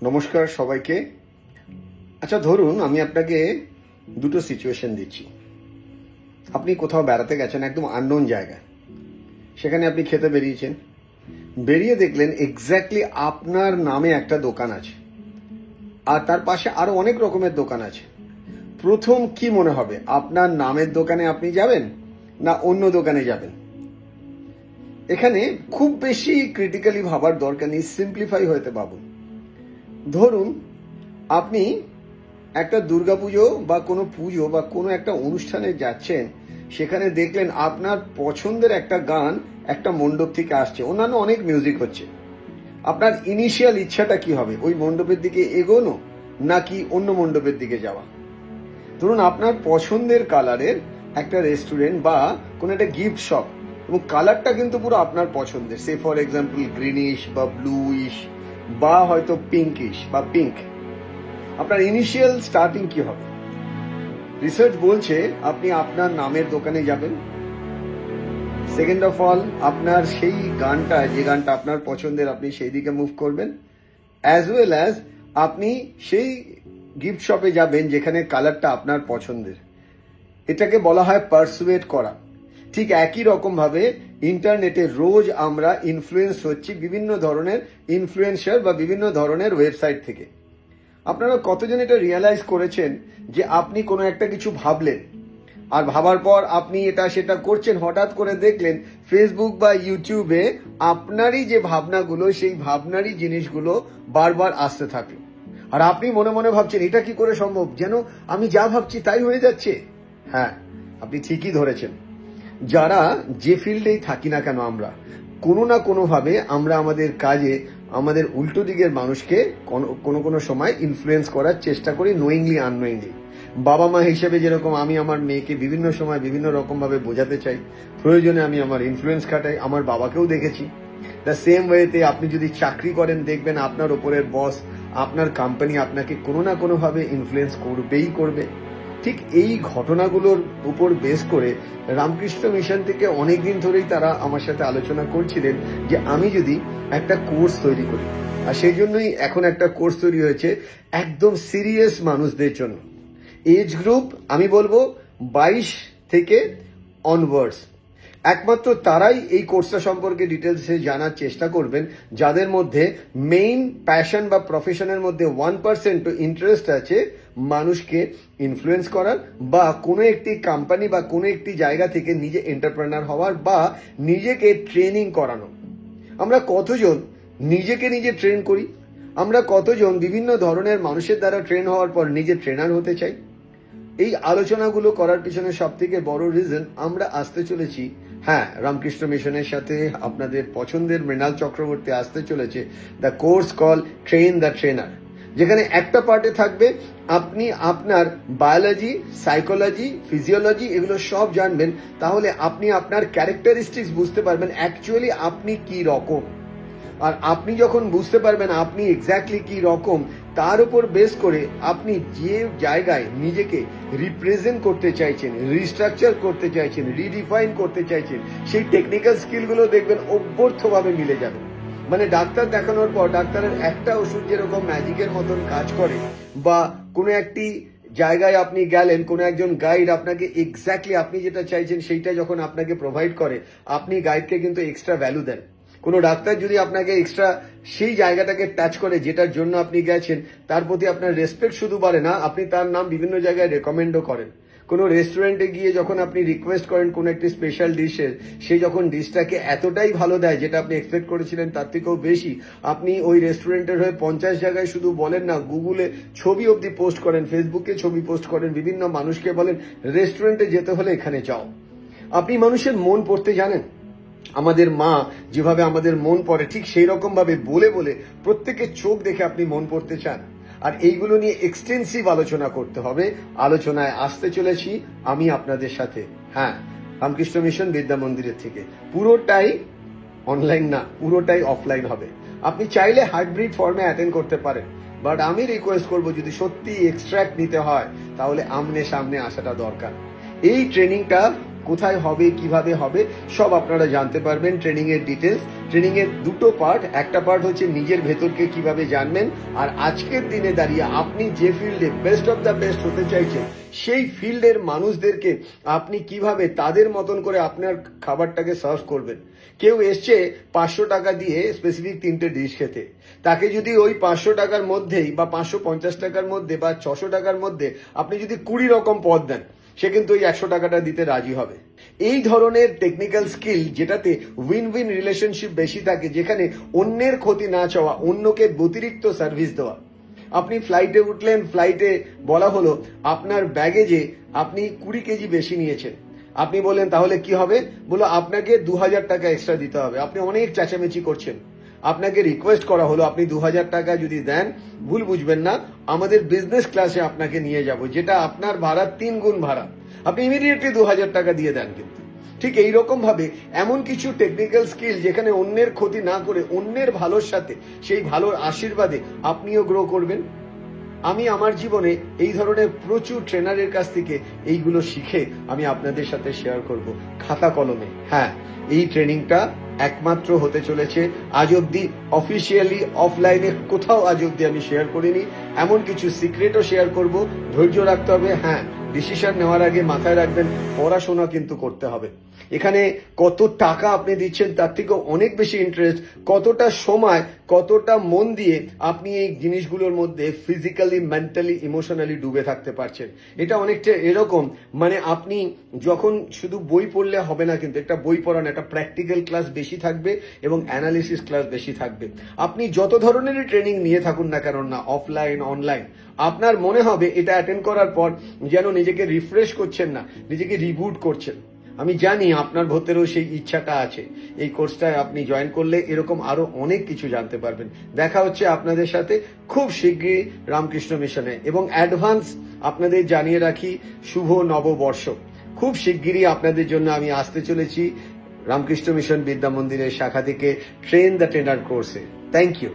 নমস্কার সবাইকে। আচ্ছা ধরুন আমি আপনাকে দুটো সিচুয়েশন দিচ্ছি। আপনি কোথাও বেড়াতে গেছেন একদম আননোন জায়গায়, সেখানে আপনি খেতে বেরিয়েছেন, বেরিয়ে দেখলেন এক্স্যাক্টলি আপনার নামে একটা দোকান আছে আর তার পাশে আরো অনেক রকমের দোকান আছে। প্রথম কি মনে হবে, আপনার নামের দোকানে আপনি যাবেন না অন্য দোকানে যাবেন? এখানে খুব বেশি ক্রিটিক্যালি ভাবার দরকার নেই, সিম্পলিফাই হতে ভাবুন। ধরুন আপনি একটা দুর্গাপুজো বা কোনো পুজো বা কোনো একটা অনুষ্ঠানে যাচ্ছেন, সেখানে দেখলেন আপনার পছন্দের একটা গান একটা মণ্ডপ থেকে আসছে, অন্যান্য অনেক মিউজিক হচ্ছে। আপনার ইনিশিয়াল ইচ্ছাটা কি হবে, ওই মণ্ডপের দিকে এগোনো নাকি অন্য মণ্ডপের দিকে যাওয়া? ধরুন আপনার পছন্দের কালারের একটা রেস্টুরেন্ট বা কোনো একটা গিফট শপ, এবং কালারটা কিন্তু পুরো আপনার পছন্দের, সে ফর এক্সাম্পল গ্রিনিশ বা ব্লুইশ বা হয়তো পিঙ্কিশ বা পিঙ্ক। আপনার ইনিশিয়াল স্টার্টিং কি হবে? রিসার্চ বলছে আপনি আপনার নামের দোকানে যাবেন। সেকেন্ড অফ অল, আপনার সেই গানটা, যে গানটা আপনার পছন্দের, আপনি সেই দিকে মুভ করবেন, অ্যাজ ওয়েল অ্যাজ আপনি সেই গিফট শপে যাবেন যেখানে কালারটা আপনার পছন্দের। এটাকে বলা হয় পারসুয়েট করা। ঠিক একই রকম ভাবে ইন্টারনেটে রোজ আমরা ইনফ্লুয়েন্স হচ্ছি বিভিন্ন ধরনের ইনফ্লুয়েন্সার বা বিভিন্ন ধরনের ওয়েবসাইট থেকে। আপনারা কতজন এটা রিয়েলাইজ করেছেন যে আপনি কোনো একটা কিছু ভাবলেন আর ভাবার পর আপনি এটা সেটা করছেন, হঠাৎ করে দেখলেন ফেসবুক বা ইউটিউবে আপনারই যে ভাবনাগুলো, সেই ভাবনারই জিনিসগুলো বারবার আসতে থাকলো, আর আপনি মনে মনে ভাবছেন এটা কি করে সম্ভব, যেন আমি যা ভাবছি তাই হয়ে যাচ্ছে। হ্যাঁ, আপনি ঠিকই ধরেছেন। যারা যে ফিল্ডেই থাকি না কেন, আমরা কোনো না কোনোভাবে আমরা আমাদের কাজে আমাদের উল্টো দিকের মানুষকে কোনো কোনো সময় ইনফ্লুয়েন্স করার চেষ্টা করি, নোয়িংলি আননোয়িংলি। বাবা মা হিসেবে যেরকম আমি আমার মেয়েকে বিভিন্ন সময় বিভিন্ন রকম ভাবে বোঝাতে চাই, প্রয়োজনে আমি আমার ইনফ্লুয়েন্স খাটাই, আমার বাবাকেও দেখেছি। দ্য সেম ওয়েতে আপনি যদি চাকরি করেন, দেখবেন আপনার ওপরের বস, আপনার কোম্পানি আপনাকে কোনো না কোনোভাবে ইনফ্লুয়েন্স করবেই করবে। ঠিক এই ঘটনাগুলোর উপর বেস করে রামকৃষ্ণ মিশন থেকে অনেকদিন ধরেই তারা আমার সাথে আলোচনা করছিলেন যে আমি যদি একটা কোর্স তৈরি করি, আর সেই জন্যই এখন একটা কোর্স তৈরি হয়েছে একদম সিরিয়াস মানুষদের জন্য। এজ গ্রুপ আমি বলবো 22 থেকে অনওয়ার্ডস। একমাত্র তারাই এই কোর্সটা সম্পর্কে ডিটেলসে জানার চেষ্টা করবেন যাদের মধ্যে মেইন প্যাশন বা প্রফেশনের মধ্যে 1% ইন্টারেস্ট আছে মানুষকে ইনফ্লুয়েন্স করার, বা কোনো একটি কোম্পানি বা কোনো একটি জায়গা থেকে নিজে এন্টারপ্রেনার হওয়ার বা নিজেকে ট্রেনিং করানো। আমরা কতজন নিজেকে নিজে ট্রেন করি? আমরা কতজন বিভিন্ন ধরনের মানুষের দ্বারা ট্রেন হওয়ার পর নিজে ট্রেনার হতে চাই? এই আলোচনাগুলো করার পিছনে সব থেকে বড় রিজন আমরা আসতে চলেছি, হ্যাঁ, রামকৃষ্ণ মিশনের সাথে আপনাদের পছন্দের মৃণাল চক্রবর্তী আসতে চলেছে the course call train the trainer, যেখানে একটা পার্টে থাকবে আপনি আপনার বায়োলজি, সাইকোলজি, ফিজিওলজি এগুলো সব জানবেন। তাহলে আপনি আপনার ক্যারেক্টারিস্টিক্স বুঝতে পারবেন অ্যাকচুয়ালি আপনি কি রকম। আর আপনি যখন বুঝতে পারবেন আপনি এক্স্যাক্টলি কি রকম, তার উপর বেস করে আপনি যে জায়গায় নিজেকে রিপ্রেজেন্ট করতে চাইছেন, রিস্ট্রাকচার করতে চাইছেন, রিডিফাইন করতে চাইছেন, সেই টেকনিক্যাল স্কিলগুলো দেখবেন অভ্যর্থভাবে মিলে যাবে। মানে ডাক্তার দেখানোর পর ডাক্তারের একটা ওষুধ যেরকম ম্যাজিকের মতন কাজ করে, বা কোনো একটি জায়গায় আপনি গেলেন, কোনো একজন গাইড আপনাকে এক্স্যাক্টলি আপনি যেটা চাইছেন সেইটা যখন আপনাকে প্রোভাইড করে, আপনি গাইডকে কিন্তু এক্সট্রা ভ্যালু দেন। কোনো ডাক্তার যদি আপনাকে এক্সট্রা সেই জায়গাটাকে টাচ করে যেটার জন্য আপনি গেছেন, তার প্রতি আপনার রেসপেক্ট শুধু বাড়ে না, আপনি তার নাম বিভিন্ন জায়গায় রেকমেন্ডও করেন। কোনো রেস্টুরেন্টে গিয়ে যখন আপনি রিকোয়েস্ট করেন কোনো একটি স্পেশাল ডিশের, সে যখন ডিশটাকে এতটাই ভালো দেয় যেটা আপনি এক্সপেক্ট করেছিলেন তার থেকেও বেশি, আপনি ওই রেস্টুরেন্টের হয়ে 50 জায়গায় শুধু বলেন না, গুগলে ছবি অবধি পোস্ট করেন, ফেসবুকে ছবি পোস্ট করেন, বিভিন্ন মানুষকে বলেন রেস্টুরেন্টে যেতে হলে এখানে যাও। আপনি মানুষের মন পড়তে জানেন। আমাদের মা যেভাবে আমাদের মন পড়ে, ঠিক সেই রকম ভাবে বলে বলে প্রত্যেকের চোখ দেখে আপনি মন পড়তে চান। আর এইগুলো নিয়ে এক্সটেন্সিভ আলোচনা করতে হবে। আলোচনায় আসতে চলেছি আমি আপনাদের সাথে, হ্যাঁ, রামকৃষ্ণ মিশন বিদ্যা মন্দিরের থেকে। পুরোটাই অনলাইন না, পুরোটাই অফলাইন হবে। আপনি চাইলে হাইব্রিড ফর্মে অ্যাটেন্ড করতে পারেন, বাট আমি রিকোয়েস্ট করবো যদি সত্যি এক্সট্রাক্ট নিতে হয় তাহলে আমনে সামনে আসাটা দরকার। এই ট্রেনিংটা কোথায় হবে, কিভাবে হবে, সব আপনারা জানতে পারবেন। ট্রেনিং এর ডিটেলস, ট্রেনিং এর দুটো পার্ট, একটা পার্ট হচ্ছে নিজের ভেতরকে কিভাবে জানবেন, আর আজকের দিনে দাঁড়িয়ে আপনি যে ফিল্ডে বেস্ট অফ দ্য বেস্ট হতে চাইছেন সেই ফিল্ডের মানুষদেরকে আপনি কিভাবে তাদের মতন করে আপনার খাবারটাকে সার্ভ করবেন। কেউ এসছে 500 টাকা দিয়ে স্পেসিফিক 3টে ডিশ খেতে, তাকে যদি ওই 500 টাকার মধ্যেই বা 550 টাকার মধ্যে বা 600 টাকার মধ্যে আপনি যদি 20 রকম পদ দেন, সে কিন্তু ওই 100 টাকাটা দিতে রাজি হবে। এই ধরনের টেকনিক্যাল স্কিল যেটাতে উইন উইন রিলেশনশিপ বেশি থাকে, যেখানে অন্যের ক্ষতি না চাওয়া, অন্যকে অতিরিক্ত সার্ভিস দেওয়া। আপনি ফ্লাইটে উঠলেন, ফ্লাইটে বলা হলো আপনার ব্যাগেজে আপনি 20 কেজি বেশি নিয়েছেন। আপনি বললেন তাহলে কি হবে, বলো আপনাকে 2000 টাকা এক্সট্রা দিতে হবে। আপনি অনেক চেঁচামেচি করছেন, আপনাকে রিকোয়েস্ট করা হলো আপনি 2000 টাকা যদি দেন, ভুল বুঝবেন না, আমাদের বিজনেস ক্লাসে আপনাকে নিয়ে যাব, যেটা আপনার ভাড়া 3 গুণ ভাড়া। আপনি ইমিডিয়েটলি 2000 টাকা দিয়ে দেন। কিন্তু ঠিক এইরকম ভাবে এমন কিছু টেকনিক্যাল স্কিল যেখানে অন্যের ক্ষতি না করে অন্যের ভালোর সাথে সেই ভালোর আশীর্বাদে আপনিও গ্রো করবেন। আমি আমার জীবনে এই ধরনের প্রচুর ট্রেনারের কাছ থেকে এইগুলো শিখে আমি আপনাদের সাথে শেয়ার করব খাতা কলমে। হ্যাঁ, এই ট্রেনিংটা একমাত্র হতে চলেছে, আজ অব্দি অফিসিয়ালি অফলাইনে কোথাও আজ অব্দি আমি শেয়ার করিনি। এমন কিছু সিক্রেটও শেয়ার করব। ধৈর্য রাখতে হবে। হ্যাঁ, ডিসিশন নেওয়ার আগে মাথায় রাখবেন পড়াশোনা কিন্তু করতে হবে। এখানে কত টাকা আপনি দিচ্ছেন তার থেকে অনেক বেশি ইন্টারেস্ট, কতটা সময়, কতটা মন দিয়ে আপনি এই জিনিসগুলোর মধ্যে ফিজিক্যালি, মেন্টালি, ইমোশনালি ডুবে থাকতে পারছেন। এটা অনেকটা এরকম, মানে আপনি যখন শুধু বই পড়লে হবে না, কিন্তু একটা বই পড়ান, একটা প্র্যাকটিক্যাল ক্লাস বেশি থাকবে এবং অ্যানালিসিস ক্লাস বেশি থাকবে। আপনি যত ধরনেরই ট্রেনিং নিয়ে থাকুন না কেন, না অফলাইন অনলাইন, আপনার মনে হবে এটা অ্যাটেন্ড করার পর যেন নিজেকে রিফ্রেশ করছেন না, নিজেকে রিবুট করছেন। আমি জানি আপনার ভেতরেও সেই ইচ্ছাটা আছে। এই কোর্সটায় আপনি জয়েন করলে এরকম আরো অনেক কিছু জানতে পারবেন। দেখা হচ্ছে আপনাদের সাথে খুব শীঘ্রই রামকৃষ্ণ মিশনে। এবং অ্যাডভান্স আপনাদের জানিয়ে রাখি, শুভ নববর্ষ। খুব শিগগিরই আপনাদের জন্য আমি আসতে চলেছি রামকৃষ্ণ মিশন বিদ্যা মন্দিরের শাখা থেকে ট্রেন দ্য ট্রেনার কোর্সে। Thank you.